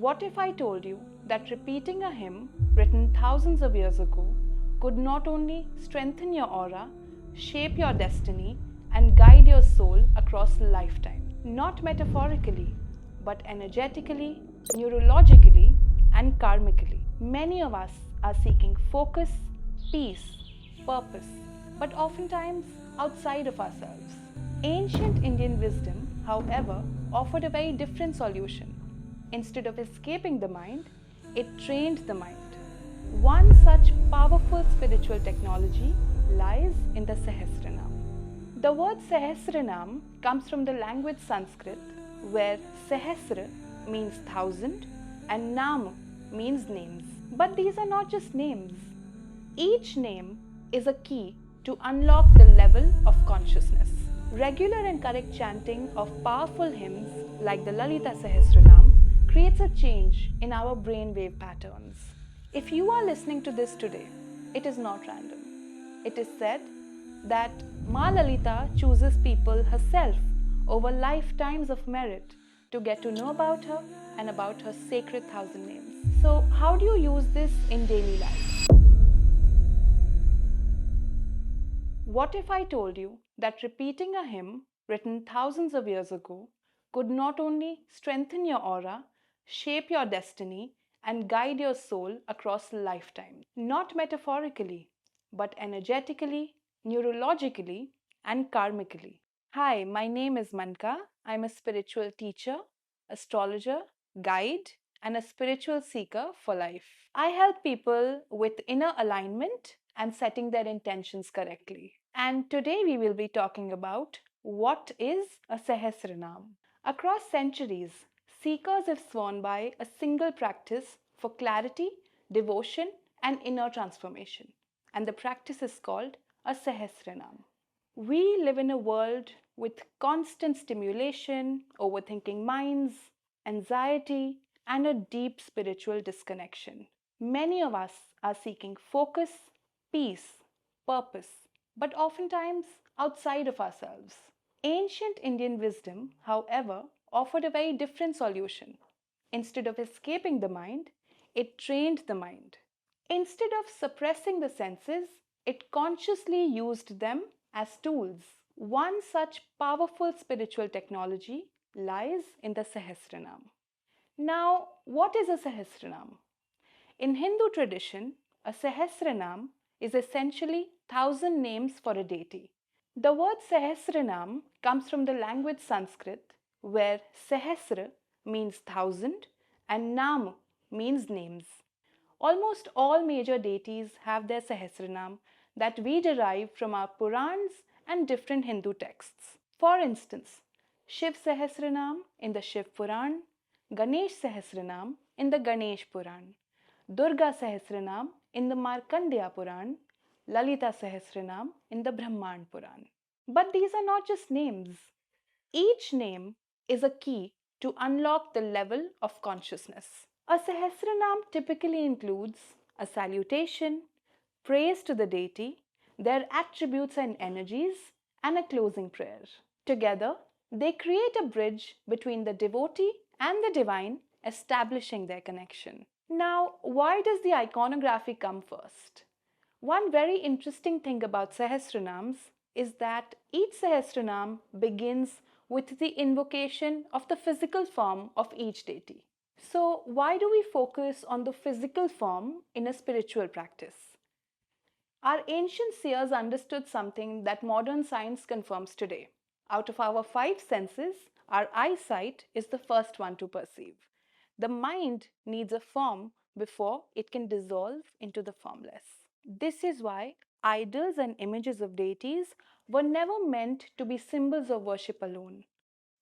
What if I told you that repeating a hymn written thousands of years ago could not only strengthen your aura, shape your destiny, and guide your soul across lifetime? Not metaphorically, but energetically, neurologically, and karmically. Many of us are seeking focus, peace, purpose, but oftentimes outside of ourselves. Ancient Indian wisdom, however, offered a very different solution. Instead of escaping the mind, it trained the mind. One such powerful spiritual technology lies in the Sahasranam. The word Sahasranam comes from the language Sanskrit, where Sahasra means thousand and Nam means names. But these are not just names. Each name is a key to unlock the level of consciousness. Regular and correct chanting of powerful hymns like the Lalita Sahasranam creates a change in our brainwave patterns. If you are listening to this today, it is not random. It is said that Ma Lalita chooses people herself over lifetimes of merit to get to know about her and about her sacred thousand names. So, how do you use this in daily life? What if I told you that repeating a hymn written thousands of years ago could not only strengthen your aura, shape your destiny, and guide your soul across lifetime? Not metaphorically, but energetically, neurologically, and karmically. Hi, my name is Manka. I'm a spiritual teacher, astrologer, guide, and a spiritual seeker for life. I help people with inner alignment and setting their intentions correctly. And today we will be talking about what is a Sahasranam. Across centuries, seekers have sworn by a single practice for clarity, devotion, and inner transformation. And the practice is called a Sahasranam. We live in a world with constant stimulation, overthinking minds, anxiety, and a deep spiritual disconnection. Many of us are seeking focus, peace, purpose, but oftentimes outside of ourselves. Ancient Indian wisdom, however, offered a very different solution. Instead of escaping the mind, it trained the mind. Instead of suppressing the senses, it consciously used them as tools. One such powerful spiritual technology lies in the Sahasranam. Now, what is a Sahasranam? In Hindu tradition, a Sahasranam is essentially thousand names for a deity. The word Sahasranam comes from the language Sanskrit, where Sahasra means thousand and Nam means names. Almost all major deities have their Sahasranam that we derive from our Purans and different Hindu texts. For instance, Shiv Sahasranam in the Shiv Puran, Ganesh Sahasranam in the Ganesh Puran, Durga Sahasranam in the Markandeya Puran, Lalita Sahasranam in the Brahman Puran. But these are not just names. Each name is a key to unlock the level of consciousness. A Sahasranam typically includes a salutation, praise to the deity, their attributes and energies, and a closing prayer. Together, they create a bridge between the devotee and the divine, establishing their connection. Now, why does the iconography come first? One very interesting thing about Sahasranams is that each Sahasranam begins with the invocation of the physical form of each deity. So, why do we focus on the physical form in a spiritual practice? Our ancient seers understood something that modern science confirms today. Out of our five senses, our eyesight is the first one to perceive. The mind needs a form before it can dissolve into the formless. This is why idols and images of deities were never meant to be symbols of worship alone.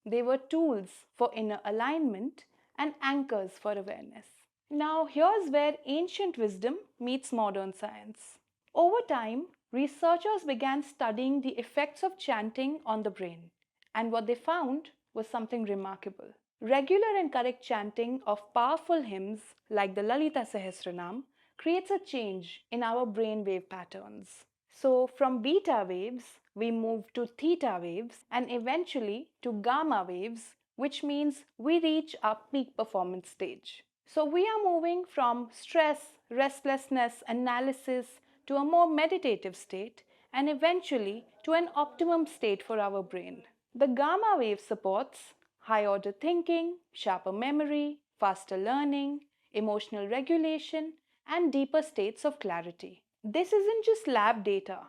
They were tools for inner alignment and anchors for awareness. Now, here's where ancient wisdom meets modern science. Over time, researchers began studying the effects of chanting on the brain, and what they found was something remarkable. Regular and correct chanting of powerful hymns like the Lalita Sahasranam creates a change in our brainwave patterns. So, from beta waves, we move to theta waves and eventually to gamma waves, which means we reach our peak performance stage. So we are moving from stress, restlessness, analysis to a more meditative state and eventually to an optimum state for our brain. The gamma wave supports high order thinking, sharper memory, faster learning, emotional regulation, and deeper states of clarity. This isn't just lab data.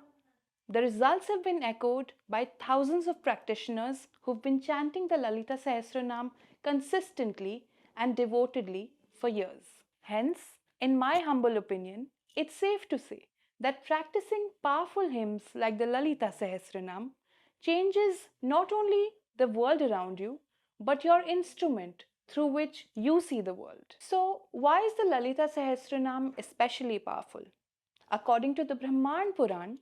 The results have been echoed by thousands of practitioners who've been chanting the Lalita Sahasranam consistently and devotedly for years. Hence, in my humble opinion, it's safe to say that practicing powerful hymns like the Lalita Sahasranam changes not only the world around you, but your instrument through which you see the world. So, why is the Lalita Sahasranam especially powerful? According to the Brahman Puran,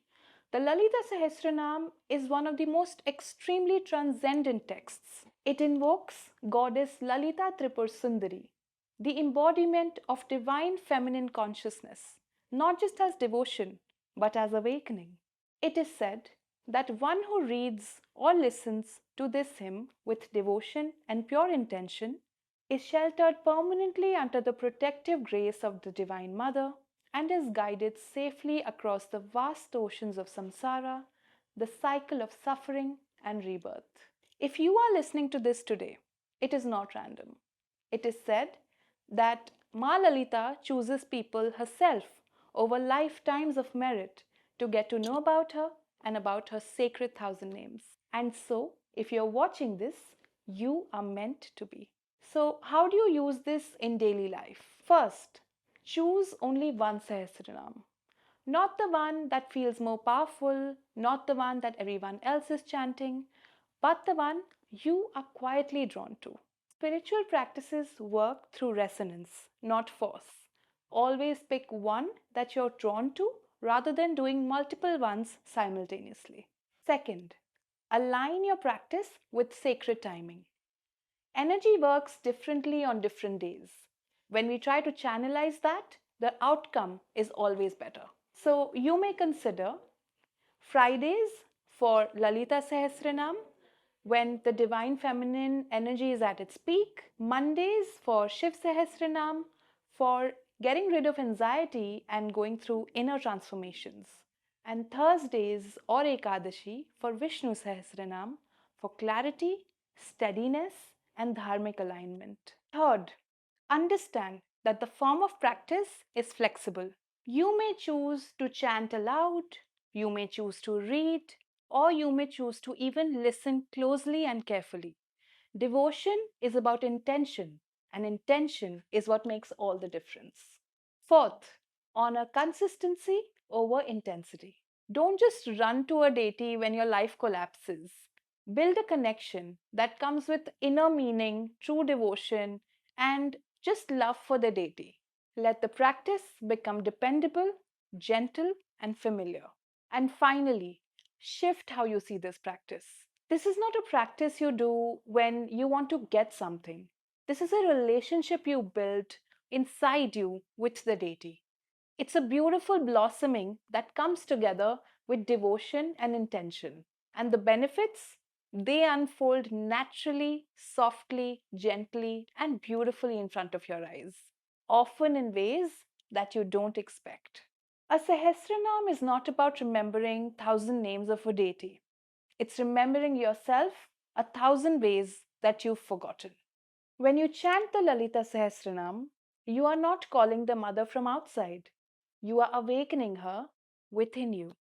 the Lalita Sahasranam is one of the most extremely transcendent texts. It invokes goddess Lalita Tripur Sundari, the embodiment of divine feminine consciousness, not just as devotion, but as awakening. It is said that one who reads or listens to this hymn with devotion and pure intention is sheltered permanently under the protective grace of the Divine Mother and is guided safely across the vast oceans of samsara, the cycle of suffering and rebirth. If you are listening to this today, it is not random. It is said that Ma Lalita chooses people herself over lifetimes of merit to get to know about her and about her sacred thousand names. And so, if you're watching this, you are meant to be. So, how do you use this in daily life? First, choose only one Sahasranam. Not the one that feels more powerful, not the one that everyone else is chanting, but the one you are quietly drawn to. Spiritual practices work through resonance, not force. Always pick one that you're drawn to rather than doing multiple ones simultaneously. Second, align your practice with sacred timing. Energy works differently on different days. When we try to channelize that, the outcome is always better. So you may consider Fridays for Lalita Sahasranam when the divine feminine energy is at its peak, Mondays for Shiv Sahasranam for getting rid of anxiety and going through inner transformations, and Thursdays or Ekadashi for Vishnu Sahasranam for clarity, steadiness, and dharmic alignment. Third, understand that the form of practice is flexible. You may choose to chant aloud, you may choose to read, or you may choose to even listen closely and carefully. Devotion is about intention, and intention is what makes all the difference. Fourth, honor consistency over intensity. Don't just run to a deity when your life collapses. Build a connection that comes with inner meaning, true devotion, and just love for the deity. Let the practice become dependable, gentle, and familiar. And finally, shift how you see this practice. This is not a practice you do when you want to get something. This is a relationship you build inside you with the deity. It's a beautiful blossoming that comes together with devotion and intention. And the benefits, they unfold naturally, softly, gently, and beautifully in front of your eyes, often in ways that you don't expect. A Sahasranam is not about remembering thousand names of a deity. It's remembering yourself a thousand ways that you've forgotten. When you chant the Lalita Sahasranam, you are not calling the mother from outside. You are awakening her within you.